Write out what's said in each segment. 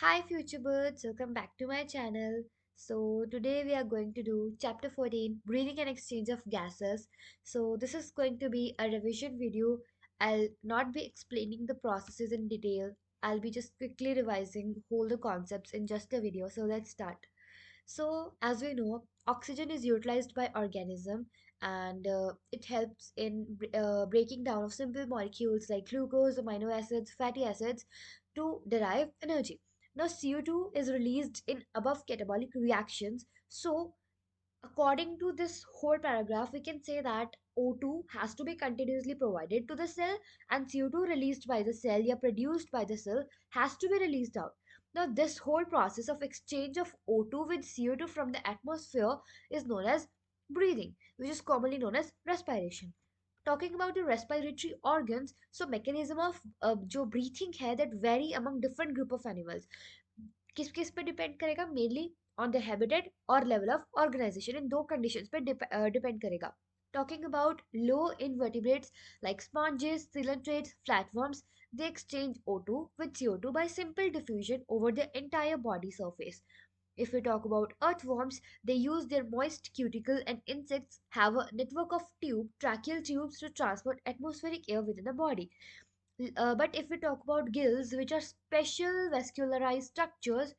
Hi future birds, welcome back to my channel. So today we are going to do chapter 14, breathing and exchange of gases. So this is going to be a revision video. I'll not be explaining the processes in detail. I'll be just quickly revising all the concepts in just a video. So let's start. So, as we know, oxygen is utilized by organism and it helps in breaking down of simple molecules like glucose, amino acids, fatty acids to derive energy. Now, CO2 is released in above catabolic reactions. So, according to this whole paragraph, we can say that O2 has to be continuously provided to the cell and CO2 released by the cell or produced by the cell has to be released out. Now, this whole process of exchange of O2 with CO2 from the atmosphere is known as breathing, which is commonly known as respiration. Talking about the respiratory organs, so mechanism of जो breathing है that vary among different group of animals. किस किस पे depend करेगा mainly on the habitat और level of organisation इन दो conditions पे depend करेगा talking about low invertebrates like sponges, coelacanths, flatworms, they exchange O2 with CO2 by simple diffusion over the entire body surface. If we talk about earthworms, they use their moist cuticle and insects have a network of tracheal tubes to transport atmospheric air within the body. But if we talk about gills, which are special vascularized structures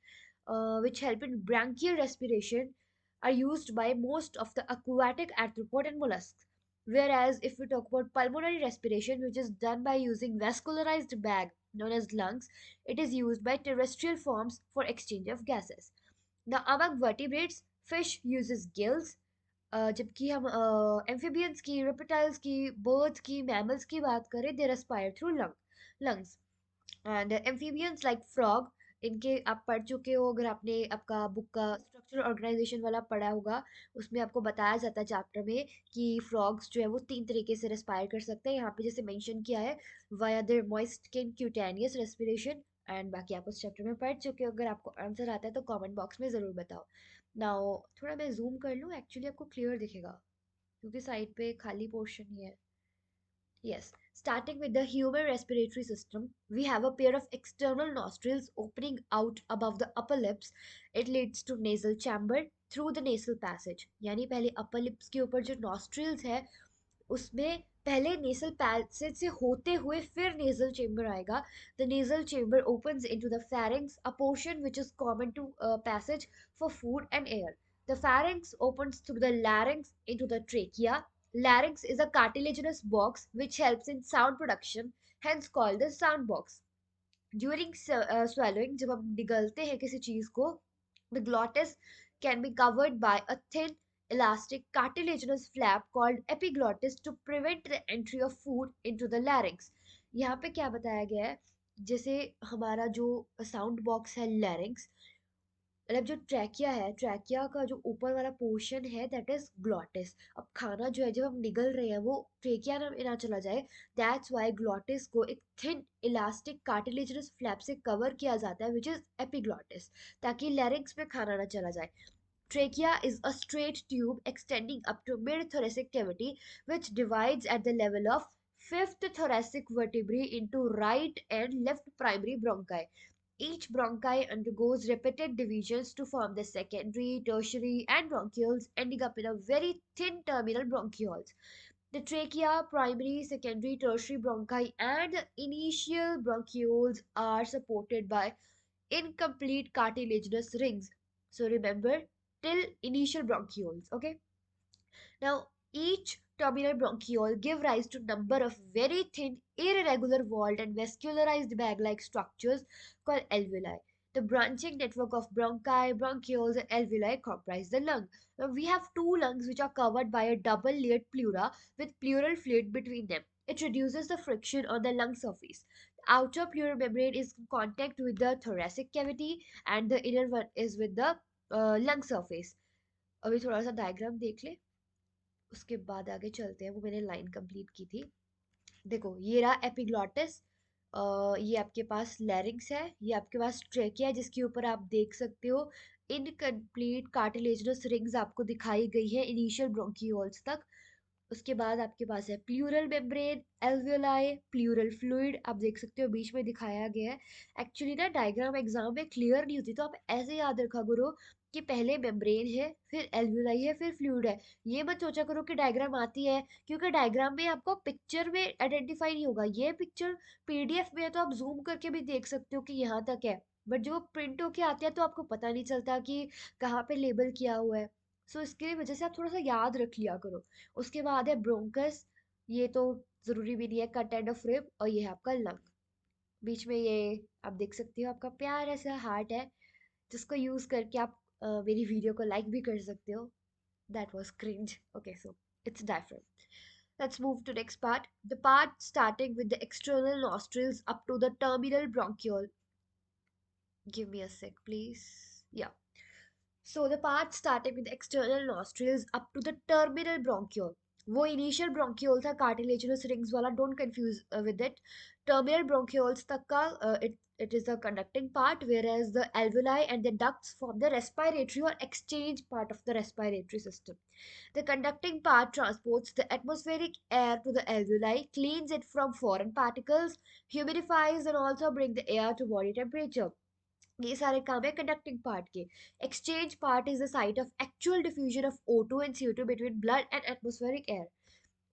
which help in branchial respiration, are used by most of the aquatic arthropod and mollusks. Whereas if we talk about pulmonary respiration, which is done by using vascularized bag known as lungs, it is used by terrestrial forms for exchange of gases. Now, among vertebrates, fish uses gills, जबकि हम amphibians की reptiles की birds की mammals की बात करें they respire through lungs and amphibians like frog इनके आप पढ़ चुके हो अगर आपने आपका बुक का स्ट्रक्चरल ऑर्गेनाइजेशन वाला पढ़ा होगा उसमें आपको बताया जाता है चैप्टर में कि फ्रॉग्स जो है वो तीन तरीके से रेस्पायर कर सकते हैं यहाँ पे जैसे मेंशन किया है via there moist skin cutaneous respiration and बाकी आप उस चैप्टर में पढ़ चुके हो अगर आपको आंसर आता है तो कमेंट बॉक्स में ज़रूर बताओ नाउ थोड़ा मैं जूम कर लूँ एक्चुअली आपको क्लियर दिखेगा क्योंकि साइड पे खाली पोर्शन ही है Yes, starting with the human respiratory system, we have a pair of external nostrils opening out above the upper lips. It leads to nasal chamber through the nasal passage. यानी पहले upper lips के ऊपर जो nostrils है उसमें पहले nasal passage से होते हुए फिर nasal chamber आएगा. The nasal chamber opens into the pharynx, a portion which is common to passage for food and air. The pharynx opens through the larynx into the trachea. Larynx is a cartilaginous box which helps in sound production, hence called the sound box. During swallowing, जब हम निगलते हैं किसी चीज को, the glottis can be covered by a thin, elastic, cartilaginous flap called epiglottis to prevent the entry of food into the larynx. यहाँ पे क्या बताया गया है जैसे हमारा जो साउंड बॉक्स है लैरिंक्स मतलब जो ट्रैकिया है ट्रैकिया का जो ऊपर वाला पोर्शन है दैट इज ग्लॉटिस अब खाना जो है जब हम निगल रहे हैं वो ट्रैकिया ना चला जाए दैट्स वाई ग्लॉटिस को एक थिन इलास्टिक कार्टिलेजनस फ्लैप से कवर किया जाता है विच इज एपिग्लॉटिस ताकि लैरिंग्स में खाना ना चला जाए Trachea is a straight tube extending up to mid-thoracic cavity, which divides at the level of fifth thoracic vertebrae into right and left primary bronchi. Each bronchi undergoes repeated divisions to form the secondary, tertiary, and bronchioles, ending up in a very thin terminal bronchioles. The trachea, primary, secondary, tertiary bronchi, and initial bronchioles are supported by incomplete cartilaginous rings. So remember, till initial bronchioles, okay? Now, each terminal bronchiole give rise to number of very thin, irregular walled and vascularized bag-like structures called alveoli. The branching network of bronchi, bronchioles, and alveoli comprise the lung. Now, we have two lungs which are covered by a double-layered pleura with pleural fluid between them. It reduces the friction on the lung surface. The outer pleural membrane is in contact with the thoracic cavity and the inner one is with the lung surface. अभी थोड़ा सा diagram देख ले उसके बाद आगे चलते हैं वो मैंने लाइन कंप्लीट की थी देखो ये रहा एपिग्लॉटिस ये आपके पास लैरिंग्स है ये आपके पास ट्रेकिया है जिसके ऊपर आप देख सकते हो इनकम्प्लीट कार्टिलेजनस रिंग्स आपको दिखाई गई है इनिशियल ब्रोंकियोल्स तक उसके बाद आपके पास है pleural membrane, alveoli, pleural fluid, आप देख सकते हो बीच में दिखाया गया है। एक्चुअली ना डायग्राम एग्जाम में क्लियर नहीं होती, तो आप ऐसे याद रखा करो कि पहले मेम्ब्रेन है, फिर एल्वियोलाई है, फिर फ्लूइड है। ये मत सोचा करो कि डायग्राम आती है, क्योंकि डायग्राम में आपको पिक्चर में आइडेंटिफाई नहीं होगा। ये पिक्चर पीडीएफ में है तो आप जूम करके भी देख सकते हो कि यहाँ तक है, बट जो प्रिंट होके आती है तो आपको पता नहीं चलता कि कहाँ पे लेबल किया हुआ है। सो इसकी वजह से आप थोड़ा सा याद रख लिया करो। उसके बाद है ब्रोंकस, ये तो जरूरी भी नहीं है, कट एंड ऑफ रिब, और ये है आपका लंग। बीच में ये आप देख सकते हो आपका प्यारा सा हार्ट है, जिसको यूज करके आप मेरी वीडियो को लाइक भी कर सकते हो। That was cringe. Okay, so it's diaphragm. Let's move to next part. The part starting with the external nostrils up to the terminal bronchiole. Give me a sec, please. Yeah. So the part starting with the external nostrils up to the terminal bronchiole. वो initial bronchiole था cartilaginous rings वाला, don't confuse with it. Terminal bronchioles तक का it is the conducting part, whereas the alveoli and the ducts form the respiratory or exchange part of the respiratory system. The conducting part transports the atmospheric air to the alveoli, cleans it from foreign particles, humidifies, and also bring the air to body temperature. ये सारे काम है conducting part के. Exchange part is the site of actual diffusion of O2 and CO2 between blood and atmospheric air.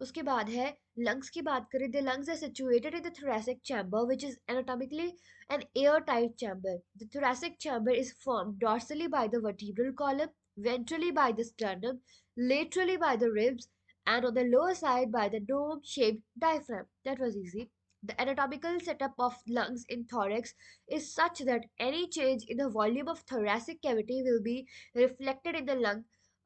उसके बाद है lungs की बात करें. The lungs are situated in the thoracic chamber which is anatomically an airtight chamber. The thoracic chamber is formed dorsally by the vertebral column, ventrally by the sternum, laterally by the ribs, and on the lower side by the dome shaped diaphragm. That was easy. The anatomical setup of lungs in thorax is such that any change in the volume of thoracic cavity will be reflected in the lung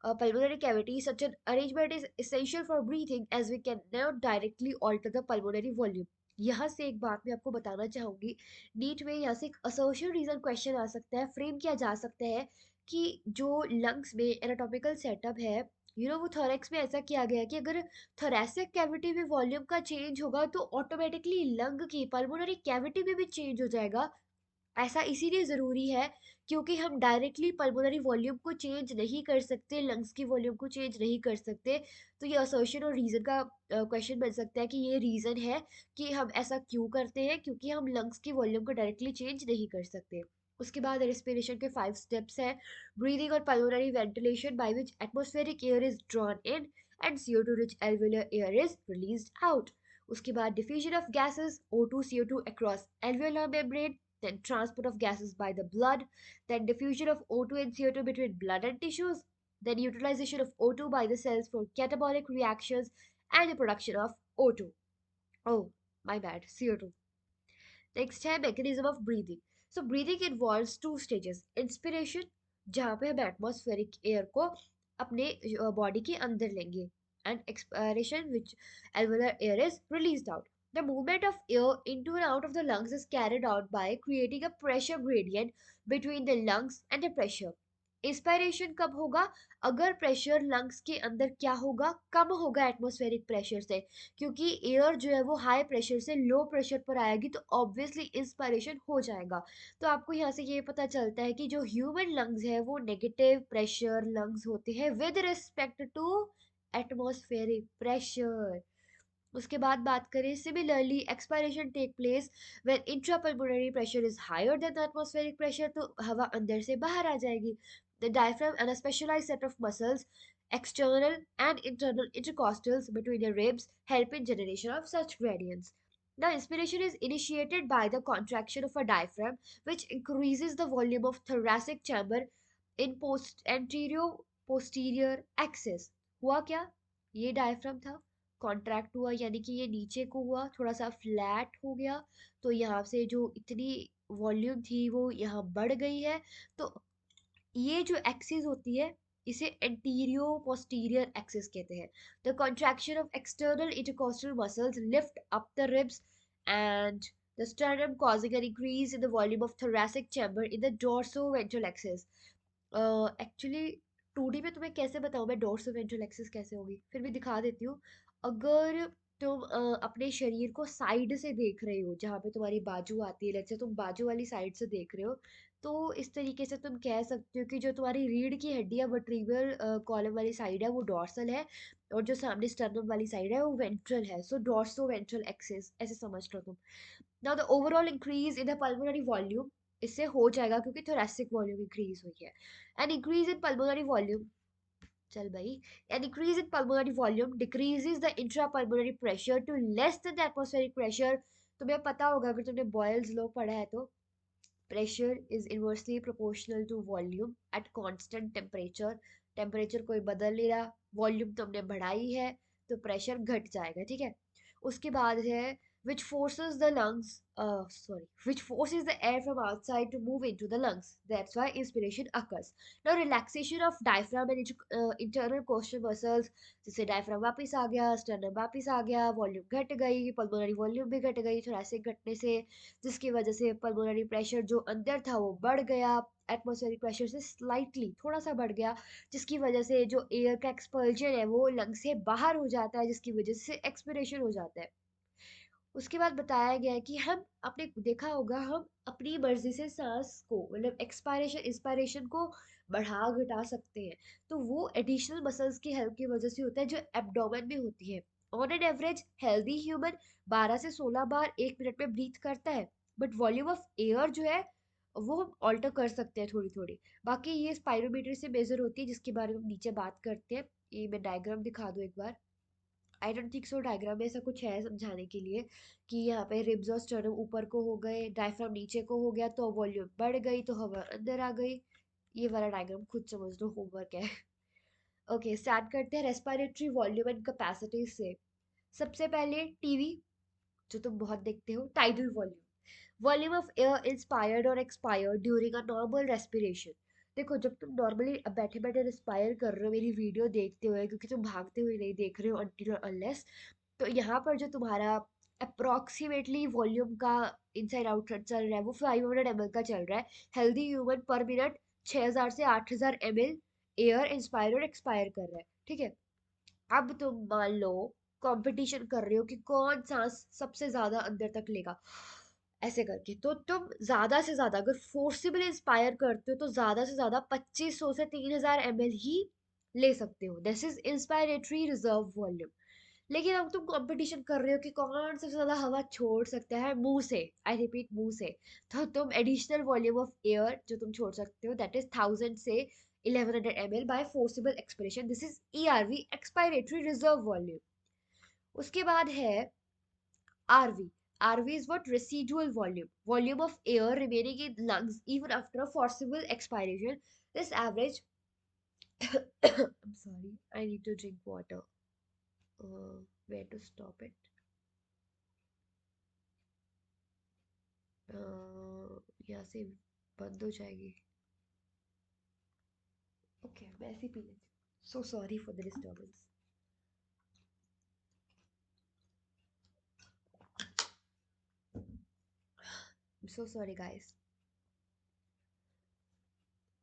pulmonary cavity. Such an arrangement is essential for breathing as we can now directly alter the pulmonary volume. यहाँ से एक बात मैं आपको बताना चाहूंगी. NEET में यहाँ से एक असोशिएट रीजन क्वेश्चन आ सकता है, फ्रेम किया जा सकता है कि जो लंग्स में एनाटॉमिकल सेटअप है, वो थोरैक्स में ऐसा किया गया है कि अगर थोरैसिक कैविटी में वॉल्यूम का चेंज होगा तो ऑटोमेटिकली लंग की पल्मोनरी कैविटी में भी चेंज हो जाएगा. ऐसा इसीलिए ज़रूरी है क्योंकि हम डायरेक्टली पल्मोनरी वॉल्यूम को चेंज नहीं कर सकते, लंग्स की वॉल्यूम को चेंज नहीं कर सकते. तो ये असर्शन और रीज़न का क्वेश्चन बन सकता है कि ये रीज़न है कि हम ऐसा क्यों करते हैं, क्योंकि हम लंग्स की वॉल्यूम को डायरेक्टली चेंज नहीं कर सकते. उसके बाद रेस्पिरेशन के 5 स्टेप्स हैं. ब्रीदिंग और pulmonary ventilation by which atmospheric air is drawn in and CO2 rich alveolar air is released out. उसके बाद diffusion of gases O2 CO2 across alveolar membrane, then transport of gases by the blood, then diffusion of O2 and CO2 between blood and tissues, then utilization of O2 by the cells for catabolic reactions, and the production of O2. Oh, my bad, CO2. Next है mechanism of breathing. So breathing involves two stages. Inspiration, जहाँ पे हम atmospheric air को अपने body के अंदर लेंगे, and expiration, which alveolar air is released out. The movement of air into and out of the lungs is carried out by creating a pressure gradient between the lungs and the pressure. Inspiration कब होगा? अगर pressure lungs के अंदर क्या होगा, कम होगा atmospheric pressure से, क्योंकि एयर जो है वो हाई प्रेशर से लो प्रेशर पर आएगी तो ऑब्वियसली इंस्पायरेशन हो जाएगा. तो आपको यहाँ से ये पता चलता है कि जो ह्यूमन लंग्स है वो नेगेटिव प्रेशर लंग्स होते हैं with respect to atmospheric pressure. उसके बाद बात करें similarly expiration take place when intrapulmonary pressure is higher than the atmospheric pressure, तो हवा अंदर से बाहर आ जाएगी. The diaphragm and a specialised set of muscles, external and internal intercostals between the ribs, help in generation of such gradients. Now, inspiration is initiated by the contraction of a diaphragm, which increases the volume of thoracic chamber in post anterior posterior axis. हुआ क्या? ये diaphragm था, contract हुआ, यानी कि ये नीचे को हुआ, थोड़ा सा फ्लैट हो गया, तो यहाँ से जो इतनी वॉल्यूम थी वो यहाँ बढ़ गई है. तो ये जो एक्सिस होती है इसे एंटीरियो पोस्टीरियर एक्सिस कहते हैं. The contraction of external intercostal muscles lift up the ribs and the sternum causing an increase in the volume of thoracic chamber in the dorsoventral axis. Actually 2D में तुम्हें कैसे बताऊँ मैं डोर्सोवेंट्रल एक्सिस कैसे होगी, फिर भी दिखा देती हूँ. अगर तुम अपने शरीर को साइड से देख रहे हो, जहाँ पे तुम्हारी बाजू आती है, लेट्स से तुम बाजू वाली साइड से देख रहे हो, तो इस तरीके से तुम कह सकते हो कि जो तुम्हारी रीढ़ की हड्डी है वर्टीब्रल कॉलम वाली साइड है वो डॉर्सल है, और जो सामने स्टर्नम वाली साइड है वो वेंट्रल है। सो डॉर्सो वेंट्रल एक्सिस ऐसे समझ लो तुम। Now the overall increase in the pulmonary volume, इससे हो जाएगा क्योंकि थोरेसिक वॉल्यूम इंक्रीज हुई है। And increase in pulmonary volume, चल भाई, an increase in pulmonary volume decreases the intrapulmonary pressure to less than the atmospheric pressure। तुम्हें पता होगा अगर तुमने बॉयल्स लॉ पढ़ा है तो, pressure is inversely proportional to volume at constant temperature। Temperature कोई बदल नहीं रहा, वॉल्यूम तुमने बढ़ाई है तो प्रेशर घट जाएगा, ठीक है। उसके बाद है which forces the lungs which forces the air from outside to move into the lungs, that's why inspiration occurs। now relaxation of diaphragm and internal costal muscles, जैसे डायफ्राम वापस आ गया, स्टर्नम वापस आ गया, वॉल्यूम घट गई, पल्मोनरी वॉल्यूम भी घट गई थोरैसिक घटने से, जिसकी वजह से पल्मोनरी प्रेशर जो अंदर था वो बढ़ गया, एटमॉस्फेरिक प्रेशर से स्लाइटली थोड़ा सा बढ़ गया, जिसकी वजह से जो एयर का एक्सपल्जन है वो लंग से बाहर हो जाता है, जिसकी वजह से एक्सपिरेशन हो जाता है। उसके बाद बताया गया है कि हम आपने देखा होगा हम अपनी मर्जी से सांस को मतलब एक्सपायरेशन इंस्पायरेशन को बढ़ा घटा सकते हैं, तो वो एडिशनल मसल्स की हेल्प की वजह से होता है जो एब्डोमेन में होती है। On an average healthy human 12 से 16 बार 1 मिनट में ब्रीथ करता है, बट वॉल्यूम ऑफ एयर जो है वो हम ऑल्टर कर सकते हैं थोड़ी थोड़ी। बाकी ये स्पायरोमीटर से मेजर होती है, जिसके बारे में हम नीचे बात करते हैं। ये मैं डायग्राम दिखा दूं एक बार। I don't think so diagram में ऐसा कुछ है समझाने के लिए कि यहाँ पे रिब्स और स्टर्नम ऊपर को हो गए, डायफ्राम नीचे को हो गया तो वॉल्यूम बढ़ गई तो हवा अंदर आ गई। ये वाला डायग्राम खुद समझ लो, होमवर्क है। ओके, स्टार्ट करते हैं रेस्पिरेटरी वॉल्यूम एंड कैपेसिटी से। सबसे पहले टीवी, जो तुम बहुत देखते हो, tidal volume, volume of air inspired और expired during a normal respiration. देखो जब तुम नॉर्मली बैठे बैठे रिस्पायर कर रहे हो मेरी वीडियो देखते हुए, क्योंकि तुम भागते हुए नहीं देख रहे हो अनटिल और अनलेस, तो यहाँ पर जो तुम्हारा अप्रोक्सीमेटली वॉल्यूम का इनसाइड आउटसाइड चल रहा है वो 500 ml का चल रहा है। हेल्दी ह्यूमन पर मिनट 6000 से 8000 ml एयर इंस्पायर और एक्सपायर कर रहा है, ठीक है। अब तुम मान लो कंपटीशन कर रहे हो कि कौन सांस सबसे ज्यादा अंदर तक लेगा, ऐसे करके तो तुम ज्यादा से ज्यादा अगर फोर्सिबली इंस्पायर करते हो तो ज्यादा से ज्यादा 2500 से 3000 ml ही ले सकते हो, this is inspiratory reserve volume. लेकिन अब तुम कंपटीशन कर रहे हो कि कौन सबसे ज्यादा हवा छोड़ सकता है मुंह से, आई रिपीट मुंह से, तो तुम एडिशनल वॉल्यूम ऑफ एयर जो तुम छोड़ सकते हो दैट इज 1000 से 1100 ml by forcible expiration, this is ERV expiratory reserve volume. उसके बाद है RV. RV is what? Residual volume. Volume of air remaining in lungs even after a forcible expiration. This average I'm sorry, I need to drink water. Where to stop it? यहाँ से बंद हो जाएगी। Okay, मैं ऐसे ही P लेती हूँ। So sorry for the disturbance. So sorry guys.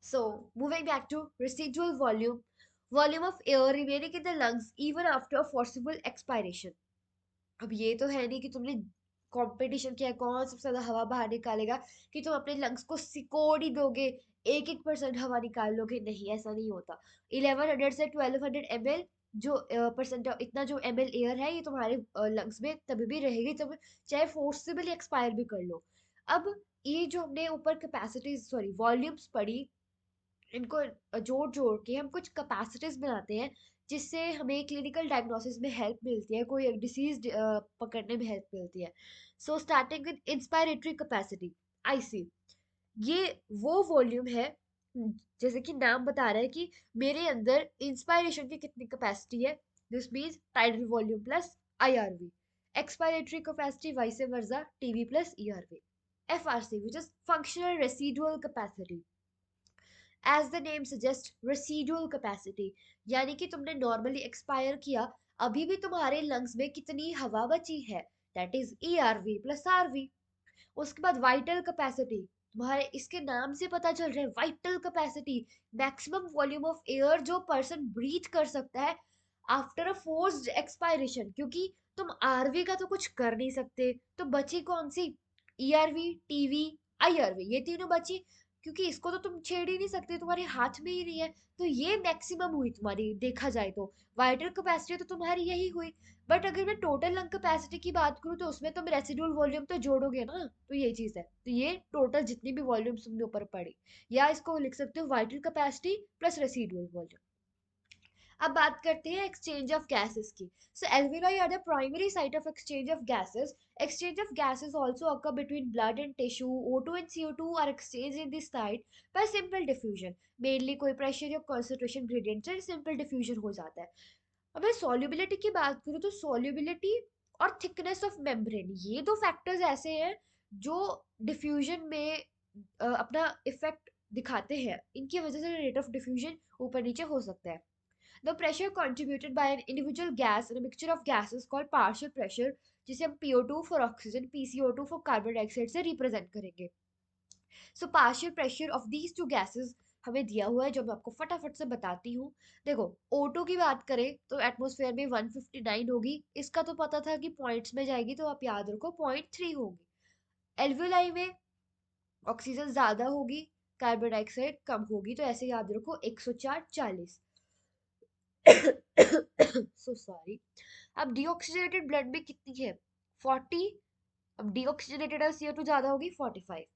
So, moving back to residual volume, volume of air remaining in the lungs even after a forcible expiration। अब ये तो है नहीं कि तुमने कंपटीशन किया कौन सबसे ज्यादा हवा बाहर निकालेगा, कि तुम अपने लंग्स को सिकोड़ ही दोगे, एक एक परसेंट हवा निकाल लोगे, नहीं ऐसा नहीं होता। 1100 से 1200 ml जो परसेंट इतना जो ml एयर है ये तुम्हारे लंग्स में तभी भी रहेगी जब चाहे फोर्सिबली एक्सपायर भी कर लो। अब ये जो हमने ऊपर कैपेसिटी सॉरी वॉल्यूम्स पढ़ी, इनको जोड़ जोड़ के हम कुछ कैपेसिटीज बनाते हैं, जिससे हमें क्लिनिकल डायग्नोसिस में हेल्प मिलती है, कोई डिसीज पकड़ने में हेल्प मिलती है। So starting with inspiratory capacity, IC, ये वो वॉल्यूम है जैसे कि नाम बता रहा है कि मेरे अंदर इंस्पायरेशन की कितनी कैपेसिटी है, this means tidal volume plus IRV. Expiratory capacity vice versa TV plus ERV. FRC which is functional residual capacity, as the name suggest residual capacity, यानी कि तुमने नॉर्मली एक्सपायर किया, अभी भी तुम्हारे लंग्स में कितनी हवा बची है, that is E R V plus R V. उसके बाद वाइटल कैपेसिटी, तुम्हारे इसके नाम से पता चल रहा है vital capacity, maximum volume of air जो पर्सन ब्रीथ कर सकता है आफ्टर अ फोर्स्ड एक्सपायरेशन, क्योंकि तुम आरवी का तो कुछ कर नहीं सकते, तो बची कौन सी? ईआरवी, टीवी, आईआरवी, ये तीनों बची। क्योंकि इसको तो तुम छेड़ ही नहीं सकते, तुम्हारे हाथ में ही नहीं है। तो ये मैक्सिमम हुई तुम्हारी, देखा जाए तो वाइटल कैपेसिटी तो तुम्हारी यही हुई। बट अगर मैं टोटल लंग कैपेसिटी की बात करूँ तो उसमें तुम रेसिडुअल वॉल्यूम तो जोड़ोगे ना, तो ये चीज है। तो ये टोटल जितनी भी वॉल्यूम तुमने ऊपर पड़ी, या इसको लिख सकते हो vital capacity plus residual volume. अब बात करते हैं एक्सचेंज ऑफ गैसेस की। So alveoli are the primary site of exchange of gases. Exchange of gases also occur between blood and tissue. O2 and CO2 are exchanged in this site by simple diffusion. Mainly कोई pressure या concentration gradient से simple diffusion हो जाता है। अब मैं solubility की बात करूँ तो solubility और thickness of membrane, ये दो factors ऐसे हैं जो diffusion में अपना effect दिखाते हैं। इनकी वजह से rate of diffusion ऊपर नीचे हो सकता है। The pressure contributed by an individual gas in a mixture of gases called partial pressure, जिसे हम PO2 for oxygen, PCO2 for carbon dioxide से represent करेंगे। So partial pressure of these two gases हमें दिया हुआ है, जो मैं आपको फटाफट से बताती हूँ। देखो, O2 की बात करें तो एटमॉस्फेयर में 159 होगी। इसका तो पता था कि पॉइंट्स में जाएगी, तो आप याद रखो 0.3 होगी। एल्वियोलाई में ऑक्सीजन ज्यादा होगी, कार्बन डाइऑक्साइड कम होगी, तो ऐसे याद रखो 104 40। So sorry. अब डीऑक्सीजनेटेड ब्लड में कितनी है? 40। अब डीऑक्सीजनेटेड CO2 ज्यादा होगी, 45।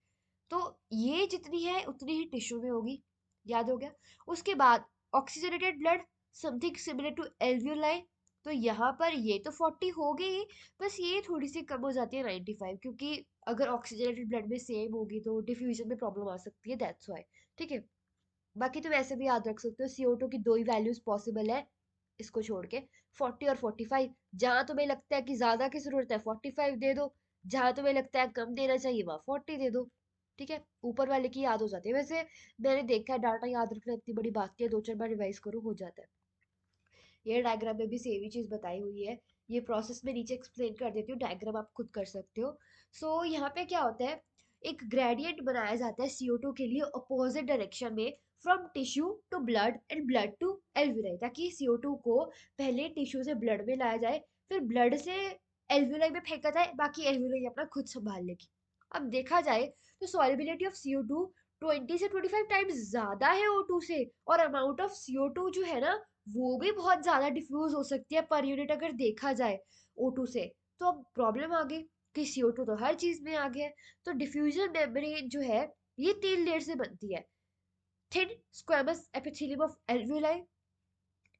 तो ये जितनी है उतनी ही टिश्यू में होगी। याद हो गया? उसके बाद oxygenated blood something similar to alveoli. तो यहाँ पर ये तो 40 हो गई, बस ये थोड़ी सी कम हो जाती है 95, क्योंकि अगर ऑक्सीजनेटेड ब्लड में सेम होगी तो डिफ्यूजन में प्रॉब्लम आ सकती है, दैट्स व्हाई। ठीक है। बाकी तुम ऐसे भी याद रख सकते हो, CO2 की दो ही वैल्यूज पॉसिबल है इसको छोड़ के, 40 और 45। जहां तुम्हें लगता है कि ज्यादा की जरूरत है 45 दे दो, जहां तुम्हें लगता है कम देना चाहिए वहां 40 दे दो। ठीक है, ऊपर वाले की याद हो जाती है। वैसे मैंने देखा है, डाटा याद रखना इतनी बड़ी बात नहीं है, दो चार बार रिवाइज करो हो जाता है। ये डायग्राम में भी सेम ही चीज बताई हुई है। ये प्रोसेस में नीचे एक्सप्लेन कर देती हूँ, डायग्राम आप खुद कर सकते हो। यहाँ पे क्या होता है, एक ग्रेडियंट बनाया जाता है CO2 के लिए अपोजिट डायरेक्शन में, from tissue to blood and blood to alveoli, ताकि CO2 को पहले टिश्यू से ब्लड में लाया जाए, फिर ब्लड से एल्वियोलाई में फेंका जाए, बाकी एल्वियोलाई अपना खुद संभाल लेगी। अब देखा जाए तो सॉल्युबिलिटी ऑफ CO2 20 से 25 टाइम्स ज्यादा है O2 से, और अमाउंट ऑफ CO2 जो है ना, वो भी बहुत ज्यादा डिफ्यूज हो सकती है पर यूनिट अगर देखा जाए O2 से। तो अब प्रॉब्लम आ गई कि CO2 तो हर चीज में आ गया है। तो डिफ्यूजन मेम्ब्रेन जो है, ये 3 लेयर से बनती है। Thin squamous epithelium of alveoli,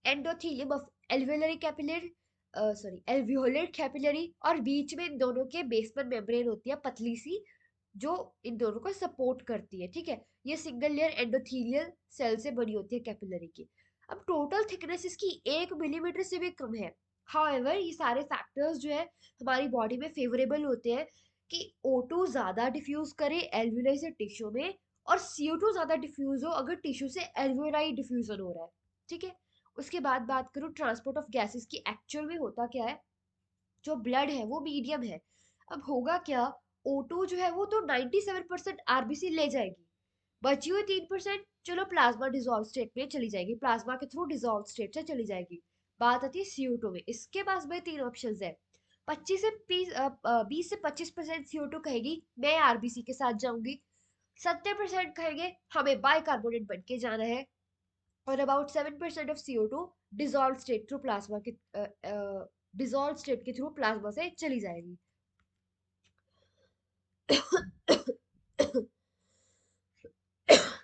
endothelium of alveolary capillary, sorry alveolar capillary, और बीच में इन दोनों के बेसमेंट मेम्ब्रेन होती है पतली सी, जो इन दोनों को सपोर्ट करती है। ठीक है, ये सिंगल लेयर एंडोथेलियल सेल से बनी होती है कैपिलरी की। अब टोटल थिकनेस इसकी 1 मिलीमीटर से भी कम है। हाउएवर ये सारे फैक्टर्स जो है हमारी बॉडी में फेवरेबल होते हैं कि O2 ज्यादा डिफ्यूज करे एल्वियोलाई से टिश्यू में, और CO2 ज्यादा डिफ्यूज हो अगर टिश्यू से एल्वियोलाई डिफ्यूजन हो रहा है। ठीक है। उसके बाद बात करूं ट्रांसपोर्ट ऑफ गैसेस की, एक्चुअल में होता क्या है। जो ब्लड है वो मीडियम है। अब होगा क्या, O2 जो है वो तो 97% आरबीसी ले जाएगी, बची हुई 3% चलो प्लाज्मा डिजोल्व स्टेट में चली जाएगी, प्लाज्मा के थ्रू डिजोल्व स्टेट से चली जाएगी। बात आती है CO2 में, इसके पास भाई 3 ऑप्शंस है। 20 से 25% CO2 कहेगी मैं आरबीसी के साथ जाऊंगी, 70% कहेंगे हमें बाइकार्बोनेट बन के जाना है, और about 7% of CO2 dissolve state through plasma के डिजोल्व स्टेट के थ्रू प्लाज्मा से चली जाएगी।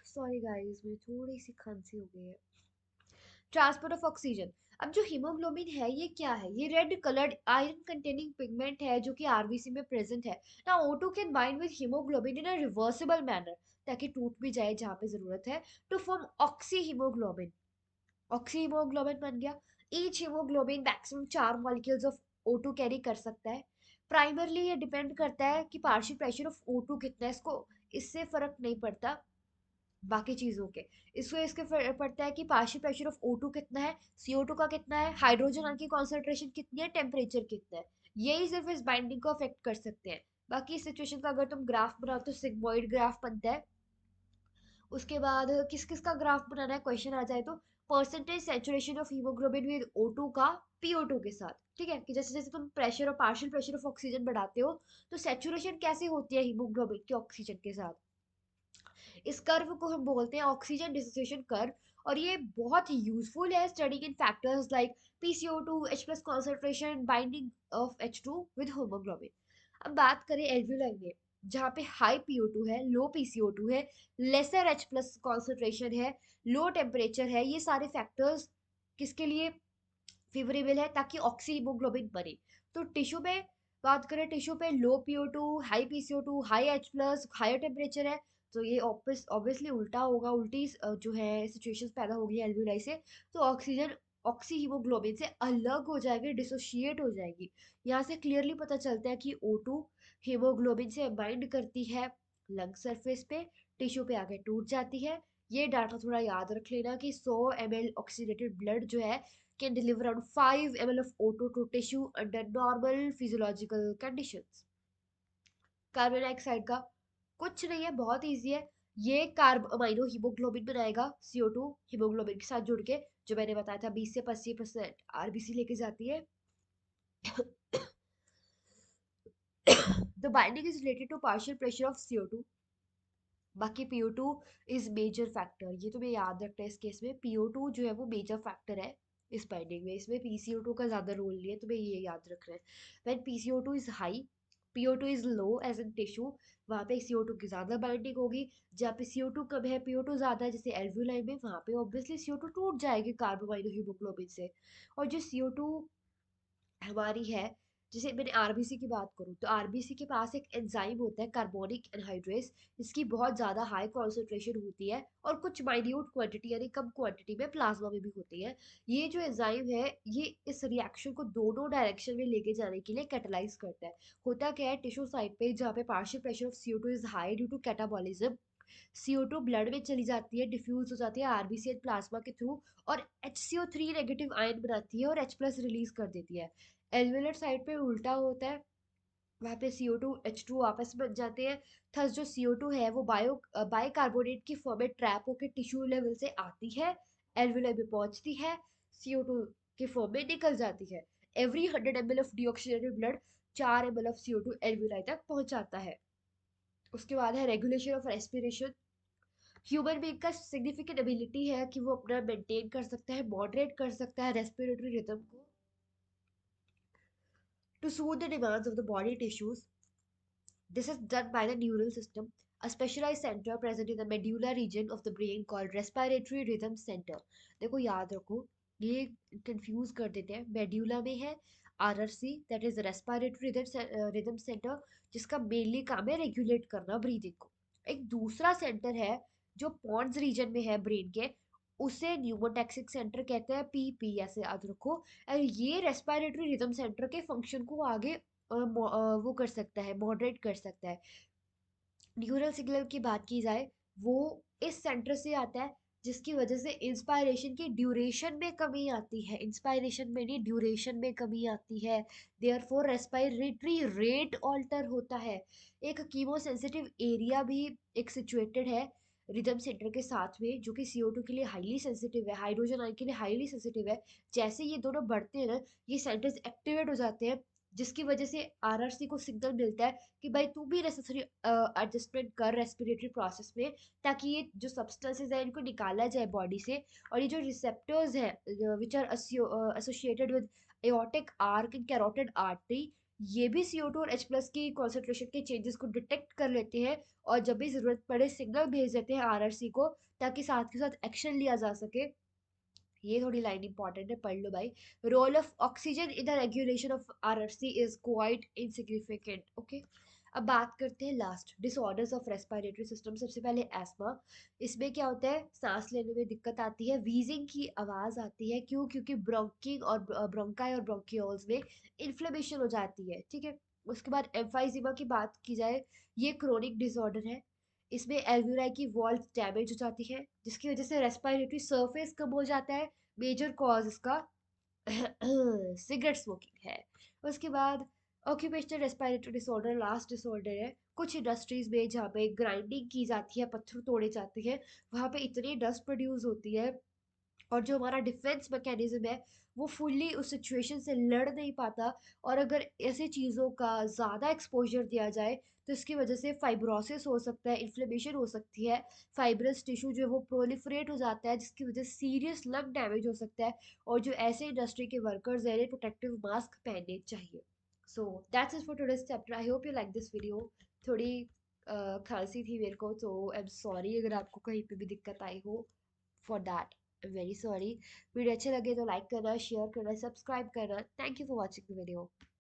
सॉरी गाइस, मुझे थोड़ी सी खांसी हो गई है। Transport of oxygen. अब जो हीमोग्लोबिन है ये क्या है, ये red coloured iron containing pigment है जो कि आरबीसी में प्रेजेंट है ना। O2 can bind with haemoglobin in a reversible manner, ताकि टूट भी जाए जहां पे जरूरत है, to form oxy haemoglobin. Oxy haemoglobin बन गया। Each haemoglobin maximum 4 molecules of O2 carry कर सकता है। प्राइमरली ये डिपेंड करता है कि पार्शियल प्रेशर ऑफ O2 कितना है, इसको इससे फर्क नहीं पड़ता बाकी चीजों के। इसको इसके फर्क पड़ता है कि पार्शियल प्रेशर ऑफ O2 कितना है, CO2 का कितना है, हाइड्रोजन आयन की कॉन्सेंट्रेशन कितनी है, टेम्परेचर कितना है। यही सिर्फ इस बाइंडिंग को अफेक्ट कर सकते हैं। बाकी सिचुएशन का अगर तुम ग्राफ बनाओ तो सिग्मोइड ग्राफ बनता है। उसके बाद किस किस का ग्राफ बनाना है क्वेश्चन आ जाए तो, percentage saturation of haemoglobin with O2 का PO2 के साथ। ठीक है, कि जैसे जैसे तुम प्रेशर और पार्शियल प्रेशर ऑफ ऑक्सीजन बढ़ाते हो तो सेचुरेशन कैसे होती है हीमोग्लोबिन के ऑक्सीजन के साथ। इस कर्व को हम बोलते हैं ऑक्सीजन डिसोसिएशन कर्व, और ये बहुत ही यूजफुल है studying in factors like PCO2 H plus concentration binding of H2 with haemoglobin. अब बात करें एल्वियोलाई में, जहाँ पे हाई PO2 है, लो PCO2 है, लेसर H प्लस कॉन्सेंट्रेशन है, लो टेम्परेचर है, ये सारे फैक्टर्स किसके लिए फेवरेबल है, ताकि ऑक्सी हीमोग्लोबिन बने। तो टिश्यू में बात करें, टिश्यू पे low PO2, high PCO2, high H plus, higher temperature है, तो ये ऑब्वियसली उल्टा होगा, उल्टी जो है सिचुएशंस पैदा होगी एल्वियोलाई से। तो ऑक्सीजन ऑक्सी हीमोग्लोबिन से अलग हो जाएगी, डिसोशिएट हो जाएगी। यहाँ से क्लियरली पता चलता है कि O2 हीमोग्लोबिन से बाइंड करती है लंग सरफेस पे, टिश्यू पे आके टूट जाती है। ये डाटा थोड़ा याद रख लेना कि 100 ml ऑक्सीडेटेड ब्लड जो है can deliver around 5 ml of O2 to tissue under normal physiological conditions। Carbon dioxide का कुछ नहीं है, बहुत इजी है। ये कार्ब अमाइनो हीमोग्लोबिन बनाएगा CO2 हीमोग्लोबिन के साथ जुड़ के, जो मैंने बताया था 20 से 25% RBC लेके जाती है। The binding is related to partial pressure of CO2। बाकी PO2 इज मेजर फैक्टर, ये तुम्हें याद रखना है। इस केस में PO2 जो है वो मेजर फैक्टर है इस बाइंडिंग में, इसमें PCO2 का ज्यादा रोल नहीं है, तुम्हें ये याद रखना है। When PCO2 is high, PO2 is low as in tissue, वहाँ पे CO2 की ज्यादा बाइंडिंग होगी। जहाँ पे CO2 कम है, PO2 ज्यादा है, जैसे एल्वियोलाई में, वहाँ पे ऑब्वियसली CO2 टूट जाएगी कार्बोमाइनो हीमोग्लोबिन से। और जो CO2 हमारी है, जैसे मैंने आरबीसी की बात करूँ तो आरबीसी के पास एक एंजाइम होता है कार्बोनिक एनहाइड्रेस, इसकी बहुत ज़्यादा हाई कॉन्सेंट्रेशन होती है और कुछ माइन्यूट क्वांटिटी यानी कम क्वांटिटी में प्लाज्मा में भी होती है। ये जो एंजाइम है ये इस रिएक्शन को दोनों डायरेक्शन में लेके जाने के लिए कैटालाइज करता है। होता क्या है, टिश्यू साइड पे जहाँ पे partial pressure of CO2 is high due to catabolism, CO2 blood में चली जाती है, डिफ्यूज हो जाती है आरबीसी एंड प्लाज्मा के थ्रू, और HCO3 नेगेटिव आयन बनाती है और H प्लस रिलीज कर देती है। एल्वेलर साइड पे उल्टा होता है, वहाँ पे CO2 H2 आपस में बन जाते हैं। थस जो CO2 है वो बाइकार्बोनेट की फॉर्म में ट्रैप होकर टिश्यू लेवल से आती है, एल्वेलर में पहुंचती है, CO2 के फॉर्म में निकल जाती है। Every 100 ml of deoxygenated blood 4 ml of CO2 alveoli तक पहुंचाता है। उसके बाद है regulation of respiration. Human being का सिग्निफिकेंट एबिलिटी है कि वो अपना मेंटेन कर सकता है, मॉडरेट कर सकता है रेस्पिरेटरी रिदम को, to soothe the demands of the body tissues. This is done by the neural system, a specialized center present in the medulla region of the brain called respiratory rhythm center। देखो याद रखो, ये confuse कर देते हैं, medulla में है RRC, that is respiratory rhythm centre, जिसका मेनली काम है रेगुलेट करना ब्रीदिंग को। एक दूसरा सेंटर है जो पॉन्स रीजन में है ब्रेन के, उसे न्यूमोटैक्सिक सेंटर कहते हैं, PP ऐसे याद रखो। और ये रेस्पिरेटरी रिदम सेंटर के फंक्शन को आगे वो कर सकता है, मॉडरेट कर सकता है। न्यूरल सिग्नल की बात की जाए, वो इस सेंटर से आता है, जिसकी वजह से इंस्पायरेशन की ड्यूरेशन में कमी आती है, इंस्पायरेशन में नहीं ड्यूरेशन में कमी आती है। देयरफॉर रेस्पिरेटरी रेट ऑल्टर होता है। एक कीमो सेंसिटिव एरिया भी एक सिचुएटेड है रिदम सेंटर के साथ में, जो कि CO2 के लिए हाईली सेंसिटिव है, हाइड्रोजन आयन के लिए हाईली सेंसिटिव है। जैसे ये दोनों बढ़ते हैं ना, ये सेंटर्स एक्टिवेट हो जाते हैं, जिसकी वजह से RRC को सिग्नल मिलता है कि भाई तू भी नेसेसरी एडजस्टमेंट कर रेस्पिरेटरी प्रोसेस में, ताकि ये जो सब्सटेंसेस है इनको निकाला जाए बॉडी से। और ये जो रिसेप्टर्स है which are associated with aortic arch and carotid artery, ये भी CO2 और H प्लस की कॉन्सेंट्रेशन के चेंजेस को डिटेक्ट कर लेते हैं, और जब भी जरूरत पड़े सिग्नल भेज देते हैं RRC को, ताकि साथ के साथ एक्शन लिया जा सके। ये थोड़ी लाइन इंपॉर्टेंट है, पढ़ लो भाई। Role of oxygen in the regulation of RRC is quite insignificant. Okay, अब बात करते हैं last disorders of respiratory system. सबसे पहले एस्मा। इसमें क्या होता है, सांस लेने में दिक्कत आती है, वीजिंग की आवाज आती है, क्यों? क्योंकि ब्रोंकिंग और ब्रोंकाई और ब्रोंकियोल्स में इन्फ्लेमेशन हो जाती है। ठीक है, उसके बाद एम्फाइजीमा की बात की जाए, ये क्रोनिक डिसऑर्डर है। इसमें एल्वियोलाई की वॉल्स डैमेज हो जाती है, जिसकी वजह से रेस्पिरेटरी सरफेस कम हो जाता है। मेजर कॉज इसका सिगरेट स्मोकिंग है। उसके बाद occupational respiratory disorder last disorder है। कुछ इंडस्ट्रीज में जहाँ पे ग्राइंडिंग की जाती है, पत्थर तोड़े जाते हैं, वहाँ पे इतनी डस्ट प्रोड्यूस होती है और जो हमारा डिफेंस मैकेनिज्म है वो फुल्ली उस सिचुएशन से लड़ नहीं पाता। और अगर ऐसी चीज़ों का ज़्यादा एक्सपोजर दिया जाए तो इसकी वजह से फाइब्रोसिस हो सकता है, इन्फ्लेमेशन हो सकती है, फाइब्रस टिश्यू जो है वो प्रोलिफरेट हो जाता है जिसकी वजह से सीरियस लंग डैमेज हो सकता है। और जो ऐसे इंडस्ट्री के वर्कर्स हैं प्रोटेक्टिव मास्क पहनने चाहिए। So that's it for today's chapter. I hope you like this video. थोड़ी खांसी थी मेरे को तो आई एम सॉरी अगर आपको कहीं पे भी दिक्कत आई हो for that. Very sorry. Video अच्छे लगे तो लाइक करना, शेयर करना, सब्सक्राइब करना। Thank you for watching the video.